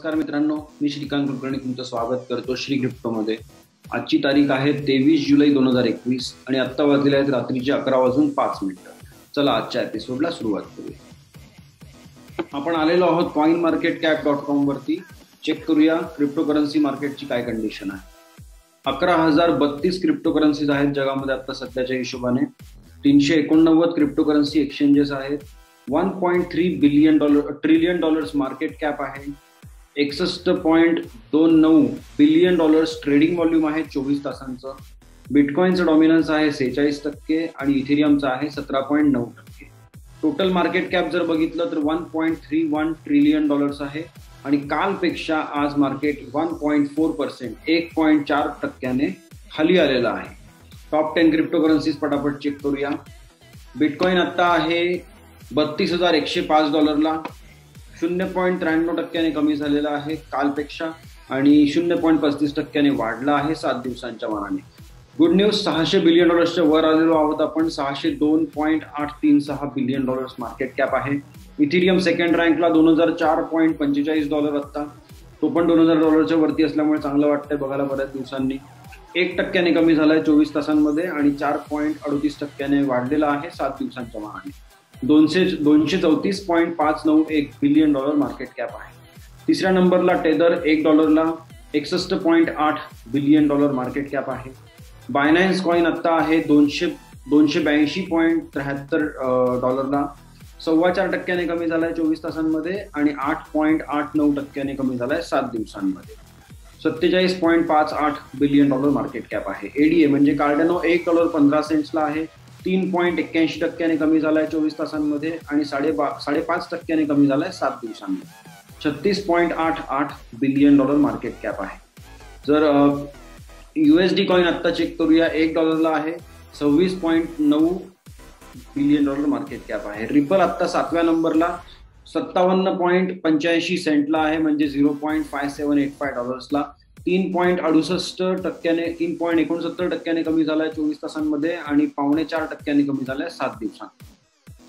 नमस्कार मित्रांनो, मी श्रीकांत कुलकर्णी तुमचं स्वागत करतो श्री क्रिप्टोमध्ये। आजची तारीख आहे 23 जुलै 2021 आणि आत्ता वाजले आहेत रात्रीचे 11:05। चला आजच्या एपिसोडला सुरुवात करूया। आपण आलेलो आहोत coinmarketcap.com वरती। चेक करूया क्रिप्टोकरन्सी मार्केटची काय कंडिशन आहे। 11,032 क्रिप्टोकरन्सीज आहेत जगामध्ये आता सध्याच्या हिशोबाने। 389 क्रिप्टोकरन्सी एक्सचेंजेस आहेत। 1.3 ट्रिलियन डॉलर्स मार्केट कॅप आहे। 61.29 बिलियन डॉलर्स ट्रेडिंग व्हॉल्यूम आहे 24 तासांचं। बिटकॉइनचं डॉमिनन्स आहे 46% आणि इथेरियमचं आहे 17.9%। टोटल मार्केट कॅप जर बघितलं तर 1.31 ट्रिलियन डॉलर्स आहे आणि कालपेक्षा आज मार्केट 1.4% 1.4% खाली आलेलं आहे। टॉप 10 क्रिप्टोकरन्सीज पटापट चेक करूया। बिटकॉइन आता आहे $32,105, 0.93% कमी झालेला आहे कालपेक्षा आणि 0.35% वाढला आहे 7 दिवसांच्या मानाने। गुड न्यूज, 600 बिलियन डॉलर्सच्या वर आलेलो आहोत आपण। 602.836 बिलियन डॉलर्स मार्केट कॅप आहे। इथेरियम सेकंड रँकला $2004.45 आता, तो पण $2000 वरती असल्यामुळे चांगलं वाटतंय बघायला बऱ्याच दिवसांनी। 1% कमी झालाय 24 तासांमध्ये आणि 4.38% वाढलेला आहे 7 दिवसांच्या मानाने। 234.591 बिलियन डॉलर मार्केट कॅप आहे। तिसऱ्या नंबरला tether $1 61.8 billion dollar market cap आहे। बायनान्स कॉइन आता आहे $282.73, 4.25% कमी झालाय 24 तासांमध्ये आणि 8.89% कमी झालाय 7 दिवसांमध्ये। 47.58 बिलियन डॉलर मार्केट कॅप आहे। एडीए म्हणजे कार्डेनो $1.15 आहे, 3.81% कमी झालाय 24 तासांमध्ये आणि 5.5% कमी झालाय 7 दिवसांमध्ये। 36.88 बिलियन डॉलर मार्केट कॅप आहे। जर USD कॉइन आता चेक करूया, $1 आहे, 26.9 बिलियन डॉलर मार्केट कॅप आहे। रिपल आता 7व्या नंबरला 57.85 सेंटला आहे, म्हणजे $0.5785, 3.68% कमी झालाय 24 तासांमध्ये आणि 4.25% कमी झालाय 7 दिवसांत।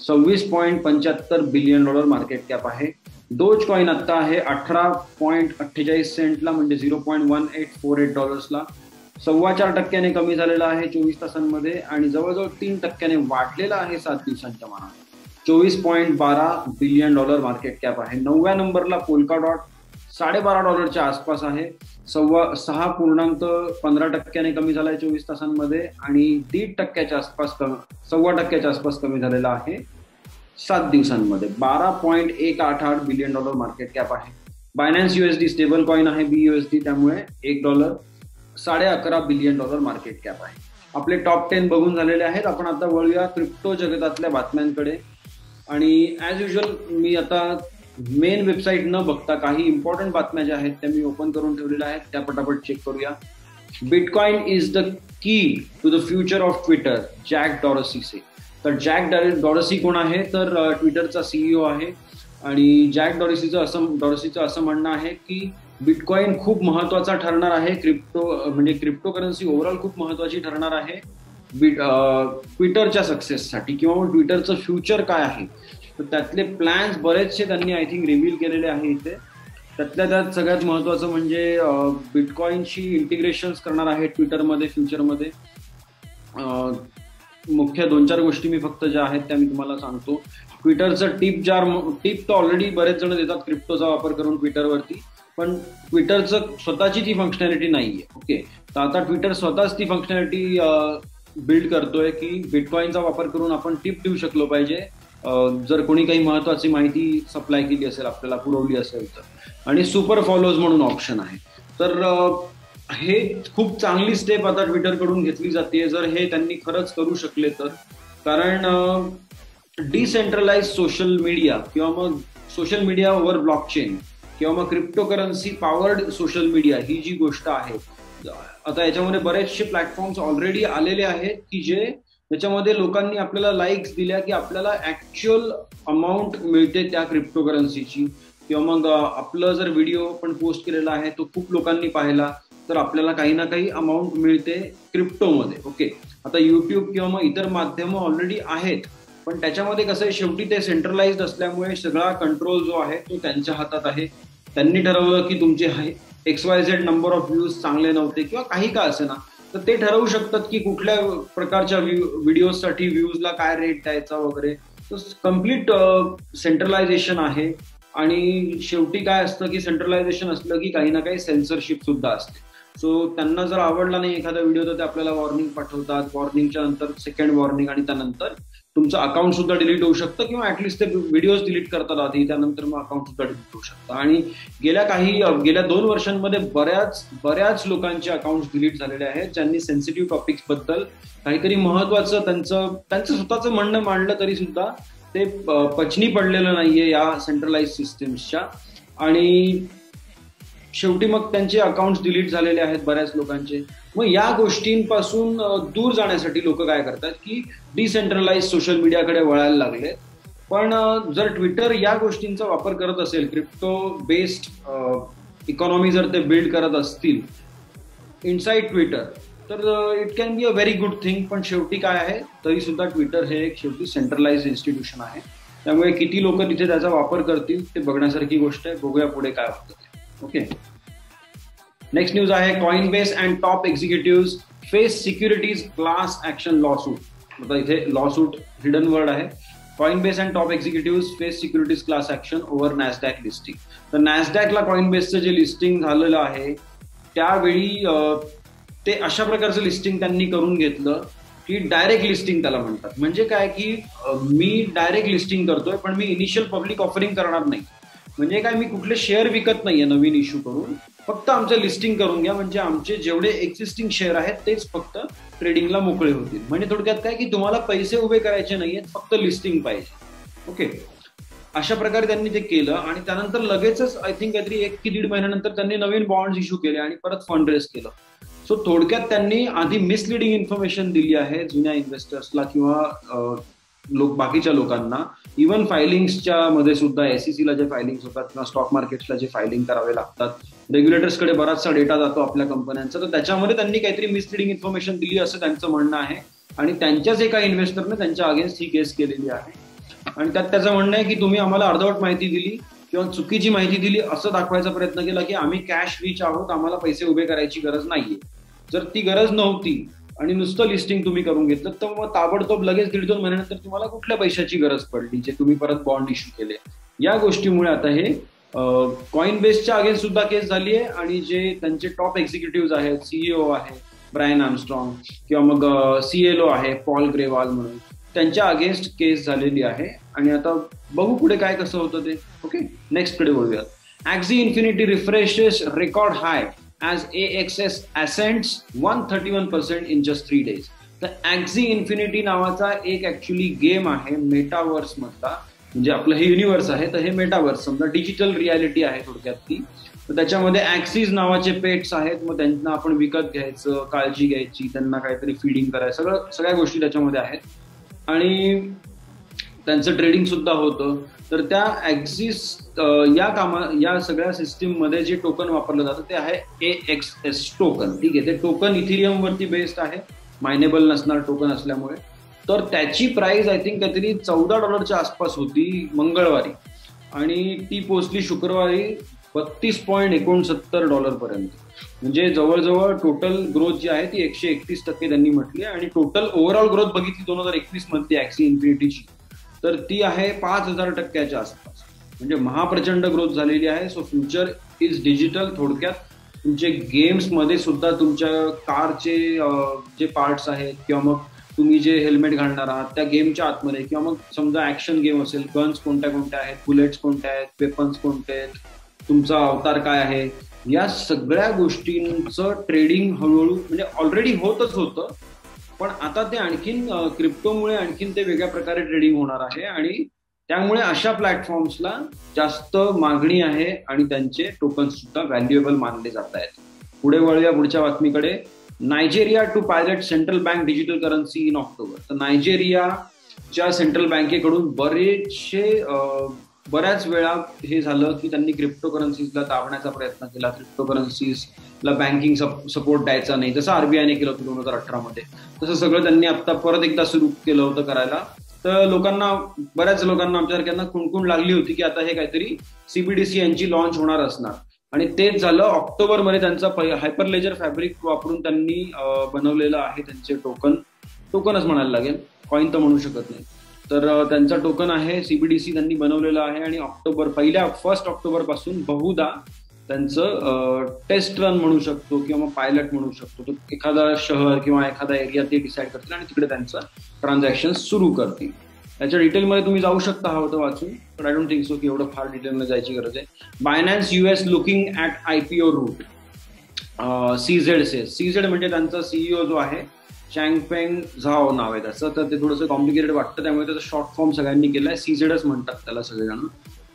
26.75 बिलियन डॉलर मार्केट कॅप आहे। डोज कॉइन आता आहे 18.48 सेंटला, म्हणजे $0.1848, 4.25% कमी झालेला आहे 24 तासांमध्ये आणि जवळजवळ 3% वाढलेला आहे 7 दिवसांच्या मानाने। 24.12 बिलियन डॉलर मार्केट कॅप आहे। 9व्या नंबरला पोल्काडॉट $12.5 आसपास आहे, 6.15% कमी झालाय 24 तासांमध्ये आणि 1.5% आसपास 1.25% आसपास कमी झालेला आहे 7 दिवसांमध्ये। 12.188 बिलियन डॉलर मार्केट कॅप आहे। बायनान्स USD स्टेबल कॉइन आहे BUSD, त्यामुळे $1 11.5 बिलियन डॉलर मार्केट कॅप आहे। आपले टॉप 10 बघून झालेले आहेत। आपण आता वळूया क्रिप्टो जगतातल्या बातम्यांकडे आणि ॲज युजल मी आता मेन वेबसाईट न बघता काही इम्पॉर्टंट बातम्या ज्या आहेत त्या मी ओपन करून ठेवलेल्या आहेत, त्या पटापट चेक करूया। Bitcoin is the key to the future of Twitter, Jack Dorsey says. तर जॅक डॉरसी कोण आहे तर ट्विटरचा CEO आहे आणि जॅक डॉरसीचं असं म्हणणं आहे की बिटकॉइन खूप महत्वाचा ठरणार आहे, क्रिप्टोकरन्सी ओव्हरऑल खूप महत्वाची ठरणार आहे ट्विटरच्या सक्सेससाठी किंवा मग ट्विटरचं फ्युचर काय आहे। तर त्यातले प्लॅन्स बरेचसे त्यांनी आय थिंक रिव्हील केलेले आहे इथे। त्यातल्या त्यात सगळ्यात महत्वाचं म्हणजे बिटकॉइनशी इंटिग्रेशन्स करणार आहे ट्विटरमध्ये फ्युचरमध्ये। मुख्य 2-4 गोष्टी मी फक्त ज्या आहेत त्या मी तुम्हाला सांगतो। ट्विटरचं टिप तर ऑलरेडी बरेच जण देतात क्रिप्टोचा वापर करून ट्विटरवरती, पण ट्विटरचं स्वतःची ती फंक्शनॅलिटी नाहीये। ओके, तर आता ट्विटर स्वतःच ती फंक्शनॅलिटी बिल्ड करतोय की बिटकॉइनचा वापर करून आपण टिप देऊ शकलो पाहिजे जर कोणी काही महत्वाची माहिती सप्लाय केली असेल, आपल्याला पुरवली असेल तर। आणि सुपर फॉलोज म्हणून ऑप्शन आहे। तर हे खूप चांगली स्टेप आता ट्विटरकडून घेतली जाते जर हे त्यांनी खरंच करू शकले तर, कारण डिसेंट्रलाइज सोशल मीडिया किंवा मग सोशल मीडिया ओव्हर ब्लॉकचेन किंवा मग क्रिप्टोकरन्सी पॉवर्ड सोशल मीडिया ही जी गोष्ट आहे, आता याच्यामध्ये बरेचसे प्लॅटफॉर्म्स ऑलरेडी आलेले आहेत की जे त्याच्यामध्ये लोकांनी आपल्याला लाईक्स दिल्या की आपल्याला ऍक्च्युअल अमाऊंट मिळते त्या क्रिप्टोकरन्सीची, किंवा मग आपलं जर व्हिडिओ पण पोस्ट केलेला आहे तो खूप लोकांनी पाहिला तर आपल्याला काही ना काही अमाऊंट मिळते क्रिप्टोमध्ये। ओके, आता युट्यूब किंवा मग इतर माध्यमं ऑलरेडी आहेत, पण त्याच्यामध्ये कसं आहे शेवटी ते सेंट्रलाइज्ड असल्यामुळे सगळा कंट्रोल जो आहे तो त्यांच्या हातात आहे। त्यांनी ठरवलं की तुमचे XYZ नंबर ऑफ व्ह्यूज चांगले नव्हते किंवा काही का असे ना, तर ते ठरवू शकतात की कुठल्या प्रकारच्या व्हिडिओसाठी व्ह्यूजला काय रेट द्यायचा वगैरे. तर कम्प्लीट सेंट्रलायझेशन आहे. आणि शेवटी काय असतं की सेंट्रलायझेशन असलं की काही ना काही सेन्सरशिप सुद्धा असते. सो त्यांना जर आवडला नाही एखादा व्हिडिओ तर ते आपल्याला वॉर्निंग पाठवतात. वॉर्निंगच्या नंतर सेकंड वॉर्निंग आणि त्यानंतर तुमचं अकाउंट सुद्धा डिलीट होऊ शकतं किंवा ऍटलिस्ट ते व्हिडिओज डिलीट करतात आधी, त्यानंतर मग अकाउंट सुद्धा डिलीट होऊ शकतं. आणि गेल्या 2 वर्षांमध्ये बऱ्याच लोकांचे अकाउंट डिलीट झालेले आहेत ज्यांनी सेन्सिटिव्ह टॉपिक्स बद्दल काहीतरी महत्वाचं त्यांचं स्वतःचं म्हणणं मांडलं तरी सुद्धा ते पचनी पडलेलं नाहीये या सेंट्रलाइज सिस्टीम्सच्या. आणि शेवटी मग त्यांचे अकाउंट डिलीट झालेले आहेत बऱ्याच लोकांचे. मग या गोष्टींपासून दूर जाण्यासाठी लोक काय करतात की डिसेंट्रलाइज सोशल मीडियाकडे वळायला लागले. पण जर ट्विटर या गोष्टींचा वापर करत असेल, क्रिप्टो बेस्ड इकॉनॉमी जर ते बिल्ड करत असतील इनसाइड ट्विटर, तर it can be a very good thing. पण शेवटी काय आहे, तरी सुद्धा ट्विटर हे एक शेवटी सेंट्रलाइज इन्स्टिट्यूशन आहे. त्यामुळे किती लोक तिथे त्याचा वापर करतील ते बघण्यासारखी गोष्ट आहे. बघूया पुढे काय होतं. ओके, नेक्स्ट न्यूज आहे Coinbase and top executive face securities class action lawsuit. आता इथे लॉसूट हिडन वर्ड आहे. Coinbase and top executive face securities class action over Nasdaq listing. तर नॅसडॅकला कॉइनबेसचं जे लिस्टिंग झालेलं आहे त्यावेळी ते अशा प्रकारचं लिस्टिंग त्यांनी करून घेतलं की डायरेक्ट लिस्टिंग त्याला म्हणतात. म्हणजे काय की मी डायरेक्ट लिस्टिंग करतोय पण मी इनिशियल पब्लिक ऑफरिंग करणार नाही. म्हणजे काय, मी कुठले शेअर विकत नाहीये नवीन इश्यू करून, फक्त आमचं लिस्टिंग करून घ्या म्हणजे आमचे जेवढे एक्झिस्टिंग शेअर आहेत तेच फक्त ट्रेडिंगला मोकळे होतील. म्हणजे थोडक्यात काय की तुम्हाला पैसे उभे करायचे नाहीयेत, फक्त लिस्टिंग पाहिजे. ओके, अशा प्रकारे त्यांनी ते केलं. आणि त्यानंतर लगेचच आय थिंक काहीतरी 1 की 1.5 महिन्यानंतर त्यांनी नवीन बॉन्ड्स इश्यू केले आणि परत फंड रेज केलं. सो थोडक्यात त्यांनी आधी मिसलिडिंग इन्फॉर्मेशन दिली आहे जुन्या इन्व्हेस्टर्सला किंवा बाकीच्या लोकांना. इव्हन फायलिंग्सच्या मध्ये सुद्धा SEC ला जे फायलिंग्स होतात किंवा स्टॉक मार्केट्सला जे फायलिंग करावे लागतात, रेग्युलेटर्सकडे बराचसा डेटा जातो आपल्या कंपन्यांचा, तर त्याच्यामध्ये त्यांनी काहीतरी मिसलिडिंग इन्फॉर्मेशन दिली असं त्यांचं म्हणणं आहे. आणि त्यांच्याच एका इन्व्हेस्टरने त्यांच्या अगेन्स्ट ही केस केलेली आहे. आणि त्यात त्याचं म्हणणं आहे की तुम्ही आम्हाला अर्धवट माहिती दिली किंवा चुकीची माहिती दिली असं दाखवायचा प्रयत्न केला की आम्ही कॅश रिच आहोत, आम्हाला पैसे उभे करायची गरज नाहीये. जर ती गरज नव्हती आणि नुसतं लिस्टिंग तुम्ही करून घेतलं तर मग ताबडतोब लगेच 1.5-2 महिन्यानंतर तुम्हाला कुठल्या पैशाची गरज पडली जे तुम्ही परत बॉन्ड इश्यू केले. या गोष्टीमुळे आता हे कॉइनबेसच्या अगेन्स्ट सुद्धा केस झाली आहे. आणि जे त्यांचे टॉप एक्झिक्युटिव्ह आहेत, CEO आहे ब्रायन आर्मस्ट्रॉंग किंवा मग CLO आहे पॉल ग्रेवाल म्हणून, त्यांच्या अगेन्स्ट केस झालेली आहे. आणि आता बघू पुढे काय कसं होतं ते. ओके, नेक्स्ट कडे बोलूयात. Axie Infinity refreshes record high as AXS ascends 131% in just 3 days. तर Axie Infinity नावाचा एक ऍक्च्युअली गेम आहे मेटावर्स मधला, म्हणजे आपलं हे युनिवर्स आहे तर हे मेटावर्स समजा डिजिटल रियालिटी आहे थोडक्यात ती. तर त्याच्यामध्ये ऍक्सिस नावाचे पेट्स आहेत, मग त्यांना आपण विकत घ्यायचं, काळजी घ्यायची, त्यांना काहीतरी फीडिंग करायचं, सगळ्या गोष्टी त्याच्यामध्ये आहेत. आणि त्यांचं ट्रेडिंग सुद्धा होतं. तर त्या ऍक्सिस या सगळ्या सिस्टीम मध्ये जे टोकन वापरलं जातं ते आहे AXS टोकन. ठीक आहे, ते टोकन इथिरियम वरती बेस्ड आहे, मायनेबल नसणार टोकन असल्यामुळे. तर त्याची प्राइस आय थिंक काहीतरी $14 आसपास होती मंगळवारी आणि ती पोचली शुक्रवारी $32.69 पर्यंत. म्हणजे जवळजवळ टोटल ग्रोथ जी आहे ती 131% त्यांनी म्हटली. आणि टोटल ओव्हरऑल ग्रोथ बघितली 2021 मध्ये Axie इन्फिनिटीची तर ती आहे 5,000% आसपास. म्हणजे महाप्रचंड ग्रोथ झालेली आहे. So future is digital. थोडक्यात तुमचे गेम्स मध्ये सुद्धा तुमच्या कारचे जे पार्ट्स आहेत किंवा मग तुम्ही जे हेल्मेट घालणार आहात त्या गेमच्या आतमध्ये, किंवा मग समजा ऍक्शन गेम असेल, गन्स कोणत्या कोणत्या आहेत, बुलेट्स कोणत्या आहेत, वेपन्स कोणते आहेत, तुमचा अवतार काय आहे, या सगळ्या गोष्टींचं ट्रेडिंग हळूहळू म्हणजे ऑलरेडी होतच होतं, पण आता ते आणखीन क्रिप्टोमुळे आणखीन ते वेगळ्या प्रकारे ट्रेडिंग होणार आहे. आणि त्यामुळे अशा प्लॅटफॉर्म्सला जास्त मागणी आहे आणि त्यांचे टोकन्स सुद्धा व्हॅल्युएबल मानले जात आहेत. पुढे वळूया पुढच्या बातमीकडे. Nigeria to pilot central bank digital currency in October. तर नायजेरियाच्या सेंट्रल बँकेकडून बऱ्याच वेळा हे झालं की त्यांनी क्रिप्टो करन्सीजला दाबण्याचा प्रयत्न केला, क्रिप्टो करन्सीजला बँकिंग सपोर्ट द्यायचा नाही, जसं RBIने केलं होतं 2018 मध्ये. तसं सगळं त्यांनी आता परत एकदा सुरू केलं होतं करायला. तर बऱ्याच लोकांना आमच्यासारख्यांना खुणखुण लागली होती की आता हे काहीतरी सीबीडीसी यांची लॉन्च होणार असणार, आणि तेच झालं. ऑक्टोबरमध्ये त्यांचा हायपरलेजर फॅब्रिक वापरून त्यांनी बनवलेलं आहे त्यांचे टोकनच म्हणायला लागेल, कॉइन तर म्हणू शकत नाही. तर त्यांचा टोकन आहे, सीबीडीसी त्यांनी बनवलेला आहे, आणि फर्स्ट ऑक्टोबर पासून बहुधा त्यांचं टेस्ट रन म्हणू शकतो किंवा पायलट म्हणू शकतो. तो एखादा शहर किंवा एखादा एरिया ते डिसाईड करतील आणि तिकडे त्यांचं ट्रान्झॅक्शन सुरू करतील. त्याच्या डिटेलमध्ये तुम्ही जाऊ शकता हवं तर वाचून, पण आय डोंट थिंक सो की एवढं फार डिटेलमध्ये जायची गरज आहे. Binance US looking at IPO route. CZ म्हणजे त्यांचा सीईओ जो आहे चँगपेंग झाओ नाव आहे त्याचं, तर ते थोडंसं कॉम्प्लिकेटेड वाटतं, त्यामुळे त्याचा शॉर्ट फॉर्म सगळ्यांनी केलाय, CZच म्हणतात त्याला सगळेजण.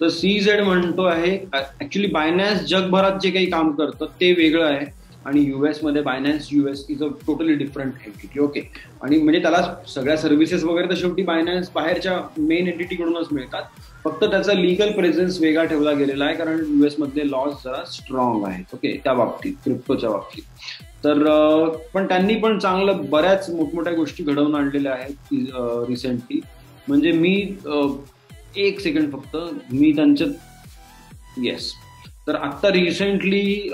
तर CZ म्हणतो आहे. ऍक्च्युली बायनान्स जगभरात जे काही काम करतं ते वेगळं आहे, आणि US मध्ये बायनान्स US is a totally different entity. Okay, आणि म्हणजे त्याला सगळ्या सर्व्हिसेस वगैरे तर शेवटी बायनान्स बाहेरच्या मेन एंटिटीकडूनच मिळतात, फक्त त्याचा लिगल प्रेझेन्स वेगळा ठेवला गेलेला आहे, कारण US मधले लॉज जरा स्ट्रॉंग आहेत ओके त्या बाबतीत, क्रिप्टोच्या बाबतीत. तर पण त्यांनी पण बऱ्याच मोठमोठ्या गोष्टी घडवून आणलेल्या आहेत रिसेंटली. म्हणजे मी एक सेकंड फक्त, मी त्यांच्यात येस, तर आता रिसेंटली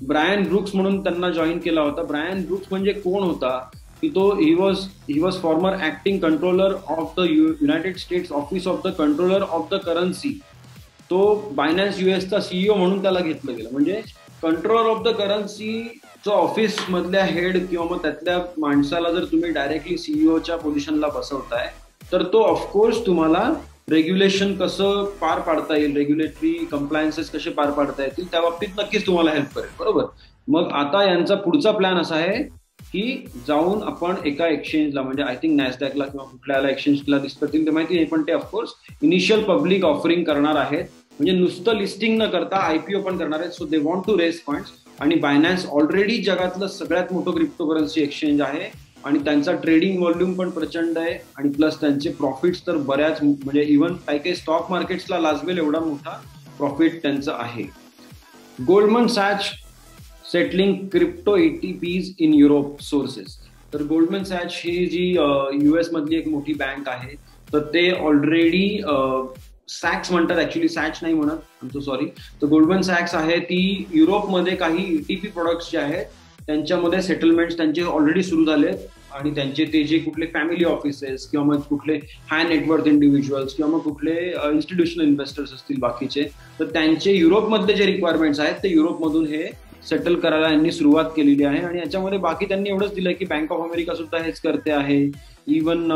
ब्रायन ब्रुक्स म्हणून त्यांना जॉईन केला होता. ब्रायन ब्रुक्स म्हणजे कोण होता की तो he was farmer acting controller of the United states office of the controller of the currency. तो बायनान्स USचा सीईओ म्हणून त्याला घेतलं गेलं. म्हणजे कंट्रोलर ऑफ द करन्सीचं ऑफिस मधल्या हेड किंवा मग त्यातल्या माणसाला जर तुम्ही डायरेक्टली सीईओच्या पोझिशनला बसवताय, तर तो ऑफकोर्स तुम्हाला रेग्युलेशन कसं पार पाडता येईल, रेग्युलेटरी कम्प्लायन्सेस कसे पार पाडता येतील त्या बाबतीत नक्कीच तुम्हाला हेल्प करेल. बरोबर. मग आता यांचा पुढचा प्लॅन असा आहे की जाऊन आपण एका एक्सचेंजला, म्हणजे आय थिंक नॅसडॅकला किंवा कुठल्याला एक्सचेंजला लिस्ट करतील ते माहिती नाही, पण ते ऑफकोर्स इनिशियल पब्लिक ऑफरिंग करणार आहेत. म्हणजे नुसतं लिस्टिंग न करता IPO पण करणार आहेत. So they want to raise funds. आणि बायनान्स ऑलरेडी जगातलं सगळ्यात मोठं क्रिप्टोकरन्सी एक्सचेंज आहे, आणि त्यांचा ट्रेडिंग व्हॉल्यूम पण प्रचंड आहे, आणि प्लस त्यांचे प्रॉफिट्स तर बऱ्याच, म्हणजे इव्हन काही स्टॉक मार्केट्सला लाजवेल एवढा मोठा प्रॉफिट त्यांचं आहे. Goldman Sachs settling crypto ETPs in Europe sources. तर गोल्डमन सॅच ही जी US मधली एक मोठी बँक आहे, तर ते ऑलरेडी सॅक्स म्हणतात, ऍक्च्युली सॅच नाही म्हणत, आमचं सॉरी. तर गोल्डमन सॅक्स आहे ती युरोपमध्ये काही ETP प्रोडक्ट्स जे आहेत त्यांच्यामध्ये सेटलमेंट्स त्यांचे ऑलरेडी सुरू झालेत, आणि त्यांचे ते जे कुठले फॅमिली ऑफिसेस किंवा मग कुठले हाय नेटवर्थ इंडिव्हिज्युअल्स किंवा मग कुठले इन्स्टिट्यूशनल इन्व्हेस्टर्स असतील बाकीचे, तर त्यांचे युरोपमधले जे रिक्वायरमेंट्स आहेत ते युरोपमधून हे सेटल करायला यांनी सुरुवात केलेली आहे. आणि याच्यामध्ये बाकी त्यांनी एवढंच दिलंय की बँक ऑफ अमेरिका सुद्धा हेच करते आहे, इव्हन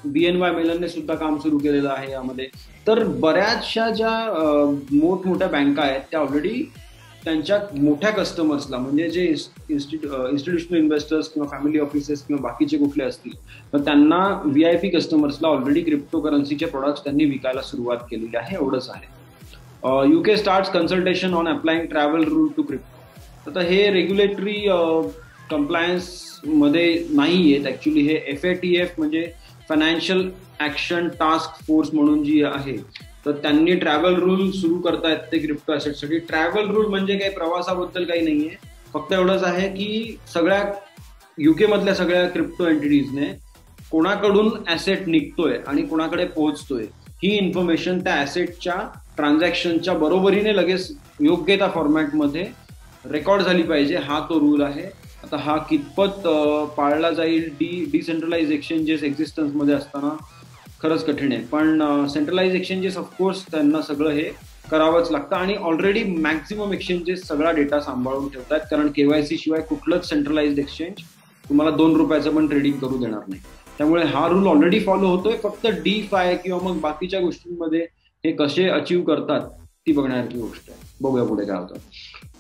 BNY मेलनने सुद्धा काम सुरू केलेलं आहे यामध्ये. तर बऱ्याचशा ज्या मोठमोठ्या बँका आहेत त्या ऑलरेडी त्यांच्या मोठ्या कस्टमर्सला, म्हणजे जे इन्स्टिट्यूशनल इन्व्हेस्टर्स किंवा फॅमिली ऑफिसेस किंवा बाकीचे कुठले असतील, तर त्यांना VIP कस्टमर्सला ऑलरेडी क्रिप्टोकरन्सीचे प्रोडक्ट्स त्यांनी विकायला सुरुवात केलेली आहे, एवढंच आहे. UK starts consultation on applying travel rule to crypto. आता हे रेग्युलेटरी कम्प्लायन्स मध्ये नाही आहेत ऍक्च्युली. हे FATF म्हणजे फायनान्शियल ऍक्शन टास्क फोर्स म्हणून जी आहे, तर त्यांनी ट्रॅव्हल रूल सुरू करतायत ते क्रिप्टो ऍसेटसाठी. ट्रॅव्हल रूल म्हणजे काही प्रवासाबद्दल काही नाहीये, फक्त एवढंच आहे की सगळ्या UK मधल्या सगळ्या क्रिप्टो एंटिटीजने कोणाकडून ऍसेट निघतोय आणि कोणाकडे पोहोचतोय ही इन्फॉर्मेशन त्या ऍसेटच्या ट्रान्झॅक्शनच्या बरोबरीने लगेच योग्य त्या फॉर्मॅटमध्ये रेकॉर्ड झाली पाहिजे, हा तो रूल आहे. आता हा कितपत पाळला जाईल डिसेंट्रलाइज एक्सचेंजेस एक्झिस्टन्समध्ये असताना खरंच कठीण आहे, पण सेंट्रलाइज एक्सचेंजेस ऑफकोर्स त्यांना सगळं हे करावंच लागतं, आणि ऑलरेडी मॅक्झिमम एक्सचेंजेस सगळा डेटा सांभाळून ठेवतात, कारण KYC शिवाय कुठलंच सेंट्रलाइज्ड एक्सचेंज तुम्हाला 2 रुपयाचं पण ट्रेडिंग करू देणार नाही. त्यामुळे हा रूल ऑलरेडी फॉलो होतोय, फक्त DeFi किंवा मग बाकीच्या गोष्टींमध्ये हे कसे अचीव्ह करतात ती बघण्याची गोष्ट आहे. बघूया पुढे काय होतं.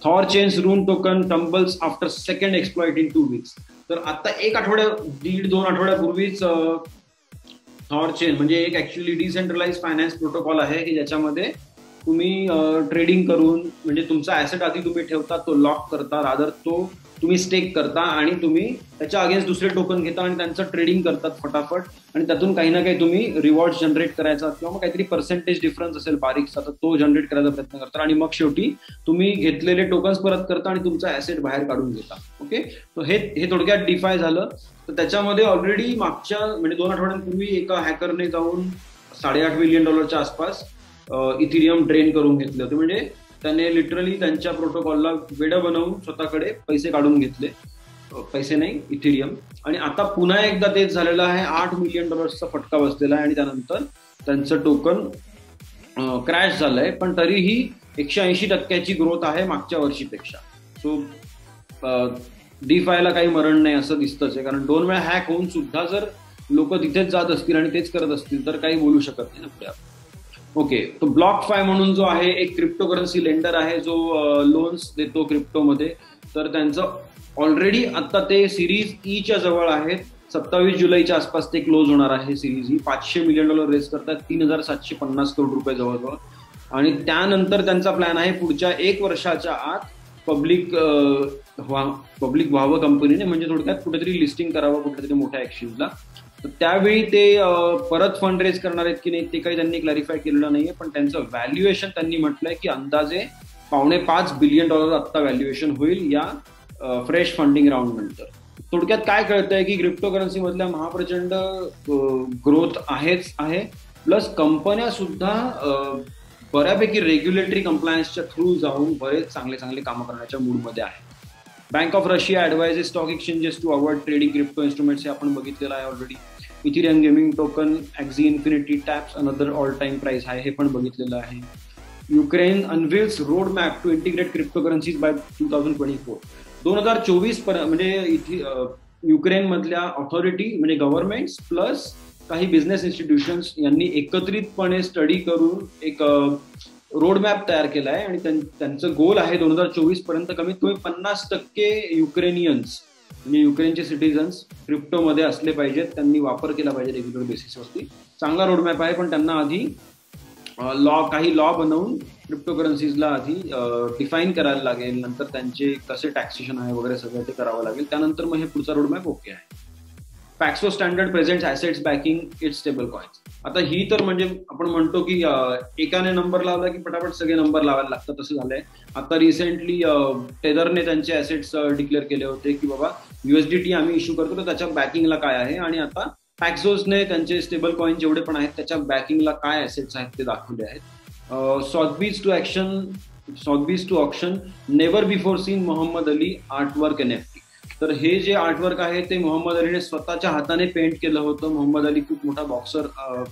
Thor chains rune token tumbles after second exploit in 2 weeks. तर आता 1-2 आठवड्यापूर्वीच थॉर चेन म्हणजे एक ऍक्च्युअली डिसेंट्रलाइज फायनान्स प्रोटोकॉल आहे की ज्याच्यामध्ये तुम्ही ट्रेडिंग करून, म्हणजे तुमचा ऍसेट आधी तुम्ही ठेवता, तो लॉक करता, रादर तो तुम्ही स्टेक करता आणि तुम्ही त्याच्या अगेन्स्ट दुसरे टोकन घेता आणि त्यांचं ट्रेडिंग करतात फटाफट, आणि त्यातून काही ना काही तुम्ही रिवॉर्ड जनरेट करायचा किंवा मग काहीतरी पर्सेंटेज डिफरन्स असेल बारीकसा, तर तो जनरेट करायचा प्रयत्न करता आणि मग शेवटी तुम्ही घेतलेले टोकन्स परत करता आणि तुमचा ऍसेट बाहेर काढून घेता. ओके, तर हे थोडक्यात डिफाय झालं. तर त्याच्यामध्ये ऑलरेडी मागच्या म्हणजे 2 आठवड्यांपूर्वी एका हॅकरने जाऊन $8.5 मिलियन आसपास इथिरियम ड्रेन करून घेतले होते. म्हणजे त्याने लिटरली त्यांच्या प्रोटोकॉलला वेडं बनवून स्वतःकडे पैसे काढून घेतले, पैसे नाही इथिरियम. आणि आता पुन्हा एकदा तेच झालेलं आहे, $8 मिलियन फटका बसलेला आहे आणि त्यानंतर त्यांचं टोकन क्रॅश झालंय. पण तरीही 180% ग्रोथ आहे मागच्या वर्षीपेक्षा. सो DeFiला काही मरण नाही असं दिसतंच आहे, कारण 2 वेळा हॅक होऊन सुद्धा जर लोक तिथेच जात असतील आणि तेच करत असतील तर काही बोलू शकत नाही पुढे. ओके, तो BlockFi म्हणून जो आहे एक क्रिप्टोकरन्सी लेंडर आहे जो लोन्स देतो क्रिप्टोमध्ये. तर त्यांचं ऑलरेडी आता ते सिरीज ईच्या जवळ आहेत. 27 जुलैच्या आसपास ते क्लोज होणार आहे सिरीज ई. $500 मिलियन रेस करतात, $3,750 करोड जवळजवळ. आणि त्यानंतर त्यांचा प्लॅन आहे पुढच्या 1 वर्षाच्या आत पब्लिक व्हावं कंपनीने, म्हणजे थोडक्यात कुठेतरी लिस्टिंग करावं कुठेतरी मोठ्या एक्सचेंजला. तर त्यावेळी ते परत फंड रेज करणार आहेत की नाही ते काही त्यांनी क्लॅरिफाय केलेलं नाहीये. पण त्यांचं व्हॅल्युएशन त्यांनी म्हटलंय की अंदाजे $4.5 बिलियन आता व्हॅल्युएशन होईल या फ्रेश फंडिंग राऊंड नंतर. थोडक्यात काय कळतंय की क्रिप्टोकरन्सी मधल्या महाप्रचंड ग्रोथ आहेच आहे, प्लस कंपन्या सुद्धा बऱ्यापैकी रेग्युलेटरी कंप्लायन्सच्या थ्रू जाऊन बरेच चांगले कामं करण्याच्या मूडमध्ये आहे. Bank of Russia advises stock exchanges to avoid trading crypto instruments हे आपण बघितलेलं आहे already. Ethereum gaming token Axie Infinity taps another all time price आहे, हे पण बघितलेलं आहे. Ukraine unveils road map to integrate cryptocurrencies by 2024. 2024 पर्यंत म्हणजे युक्रेनमधल्या ऑथॉरिटी म्हणजे गव्हर्नमेंट्स प्लस काही बिझनेस इन्स्टिट्यूशन्स यांनी एकत्रितपणे स्टडी करून एक रोड मॅप तयार केला आहे आणि त्यांचं गोल आहे 2024 पर्यंत कमीत कमी 50% युक्रेनियन्स म्हणजे युक्रेनचे सिटीजन्स क्रिप्टोमध्ये असले पाहिजेत, त्यांनी वापर केला पाहिजे रेग्युलर बेसिसवरती. चांगला रोड मॅप आहे, पण त्यांना आधी काही लॉ बनवून क्रिप्टोकरन्सीजला आधी डिफाईन करायला लागेल, नंतर त्यांचे कसे टॅक्सेशन आहे वगैरे सगळं ते करावं लागेल, त्यानंतर मग हे पुढचा रोड मॅप ओके आहे. POCSO standard presents assets backing it's stable coins. आता ही तर म्हणजे आपण म्हणतो की एकाने नंबर लावला की पटापट सगळे नंबर लावायला लागतात, तसं झालंय. आता रिसेंटली टेदरने त्यांचे ॲसेट्स डिक्लेअर केले होते की बाबा USDT आम्ही इश्यू करतो तर त्याच्या बॅकिंगला काय आहे, आणि आता पॅक्सोजने त्यांचे स्टेबल कॉइन जेवढे पण आहेत त्याच्या बॅकिंगला काय ॲसेट्स आहेत ते दाखवले आहेत. Sotheby's to auction never before seen Muhammad Ali artwork NFT. तर हे जे आर्टवर्क आहे ते मोहम्मद अलीने स्वतःच्या हाताने पेंट केलं होतं. मोहम्मद अली खूप मोठा बॉक्सर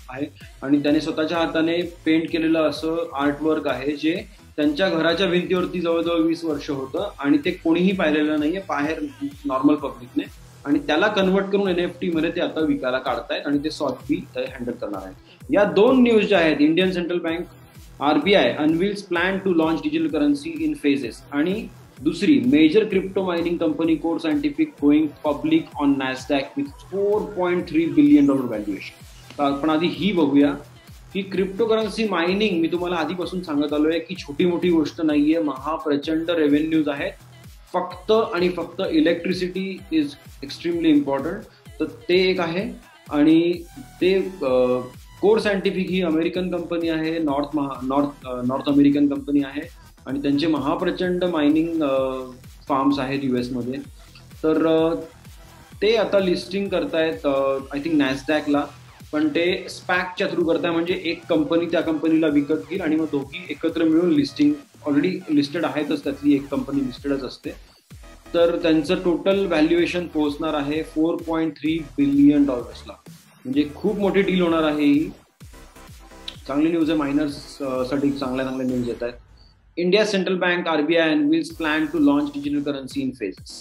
आहे आणि त्याने स्वतःच्या हाताने पेंट केलेलं असं आर्टवर्क आहे जे त्यांच्या घराच्या भिंतीवरती जवळजवळ 20 वर्ष होतं आणि ते कोणीही पाहिलेलं नाहीये बाहेर नॉर्मल पब्लिकने, आणि त्याला कन्वर्ट करून NFT मध्ये ते आता विकायला काढतायत आणि ते सॉथबी हँडल करणार आहेत. या 2 न्यूज ज्या आहेत, Indian central bank RBI unveils plan to launch digital currency in phases, आणि दुसरी major crypto mining company Core Scientific going public on Nasdaq with $4.3 billion valuation. तर आपण आधी ही बघूया की क्रिप्टोकरन्सी मायनिंग मी तुम्हाला आधीपासून सांगत आलोय की छोटी मोठी गोष्ट नाहीये, महाप्रचंड रेव्हेन्यूज आहेत. फक्त आणि फक्त इलेक्ट्रिसिटी इज एक्स्ट्रीमली इम्पॉर्टंट, तर ते एक आहे. आणि ते कोर सायंटिफिक ही अमेरिकन कंपनी आहे, नॉर्थ अमेरिकन कंपनी आहे आणि त्यांचे महाप्रचंड मायनिंग फार्म्स आहेत US मध्ये. तर ते आता लिस्टिंग करतायत आय थिंक नॅसडॅकला, पण ते स्पॅकच्या थ्रू करताय, म्हणजे एक कंपनी त्या कंपनीला विकत घेईल आणि मग दोघी एकत्र मिळून लिस्टिंग. ऑलरेडी लिस्टेड आहेतच, त्यातली एक कंपनी लिस्टेडच असते. तर त्यांचं टोटल व्हॅल्युएशन पोहोचणार आहे $4.3 बिलियन, म्हणजे खूप मोठी डील होणार आहे ही. चांगली न्यूज आहे, मायनर्स साठी चांगल्या न्यूज येत आहेत. India central bank RBI unveils plan to launch digital currency in phases.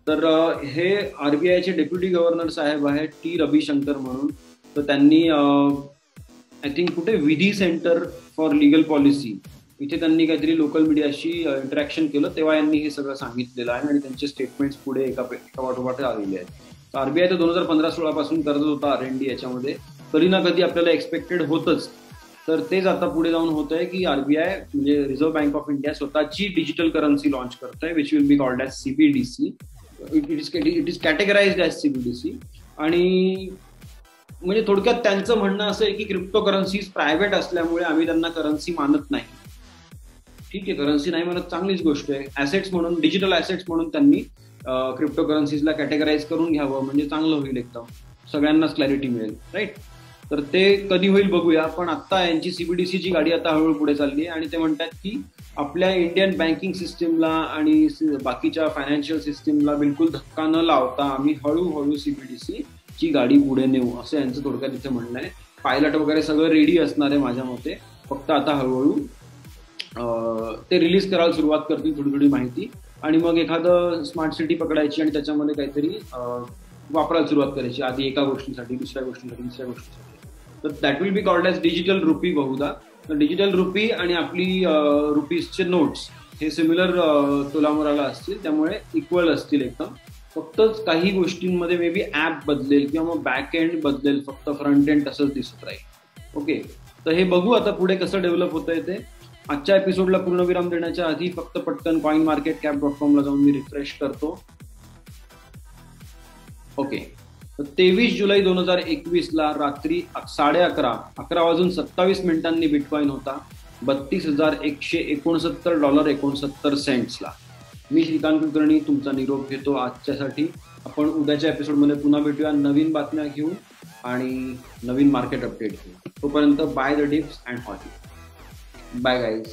तर हे RBIचे डेप्युटी गव्हर्नर साहेब आहेत T रविशंकर म्हणून. तर त्यांनी आय थिंक कुठे विधी सेंटर फॉर लीगल पॉलिसी इथे त्यांनी काहीतरी लोकल मीडियाशी इंटरॅक्शन केलं, तेव्हा यांनी हे सगळं सांगितलेलं आहे आणि त्यांचे स्टेटमेंट्स पुढे एका पाठोपाठ आलेले आहेत. तर RBI तर 2015-16 पासून करत होता R&D याच्यामध्ये, कधी ना कधी आपल्याला एक्सपेक्टेड होतच. तर तेच आता पुढे जाऊन होत आहे की आरबीआय म्हणजे रिझर्व्ह बँक ऑफ इंडिया स्वतःची डिजिटल करन्सी लॉन्च करत आहे, which will be called as CBDC. It is categorised as CBDC. आणि म्हणजे थोडक्यात त्यांचं म्हणणं असं आहे की क्रिप्टो करन्सीज प्रायव्हेट असल्यामुळे आम्ही त्यांना करन्सी मानत नाही. ठीक आहे, करन्सी नाही म्हणत चांगलीच गोष्ट आहे. ऍसेट्स म्हणून, डिजिटल ऍसेट्स म्हणून त्यांनी क्रिप्टो करन्सीजला कॅटेगराईज करून घ्यावं, म्हणजे चांगलं होईल, एकदम सगळ्यांनाच क्लॅरिटी मिळेल, राईट. तर ते कधी होईल बघूया. पण आता यांची सीबीडीसीची गाडी आता हळूहळू पुढे चालली आहे आणि ते म्हणतात की आपल्या इंडियन बँकिंग सिस्टीमला आणि बाकीच्या फायनान्शियल सिस्टीमला बिलकुल धक्का न लावता आम्ही हळूहळू सीबीडीसी ची गाडी पुढे नेऊ, असं यांचं थोडक्यात इथे म्हणणं आहे. पायलट वगैरे सगळं रेडी असणार आहे माझ्या मते, फक्त आता हळूहळू ते रिलीज करायला सुरुवात करतील थोडी थोडी माहिती, आणि मग एखादं स्मार्ट सिटी पकडायची आणि त्याच्यामध्ये काहीतरी वापरायला सुरुवात करायची, आधी एका गोष्टीसाठी, दुसऱ्या गोष्टीसाठी, तिसऱ्या गोष्टीसाठी. तर that will be called as digital rupee बहुधा. तर डिजिटल रुपी आणि आपली रुपीजचे नोट्स हे सिमिलर तोलामोराला असतील, त्यामुळे इक्वल असतील एकदम. फक्त काही गोष्टींमध्ये मे बी ॲप बदलेल किंवा मग बॅक एंड बदलेल, फक्त फ्रंट एंड तसंच दिसत राहील. ओके, तर हे बघू आता पुढे कसं डेव्हलप होतंय ते. आजच्या एपिसोडला पूर्णविराम देण्याच्या आधी फक्त पटकन coinmarketcap.com ला जाऊन मी रिफ्रेश करतो. ओके, तर 23 जुलै 2021 ला रात्री 11:27 बिटकॉइन होता $32,169.69 ला. मी श्रीकांत कुलकर्णी तुमचा निरोप घेतो आजच्यासाठी. आपण उद्याच्या एपिसोडमध्ये पुन्हा भेटूया नवीन बातम्या घेऊन आणि नवीन मार्केट अपडेट घेऊन. तोपर्यंत by the dips and hot. Bye guys.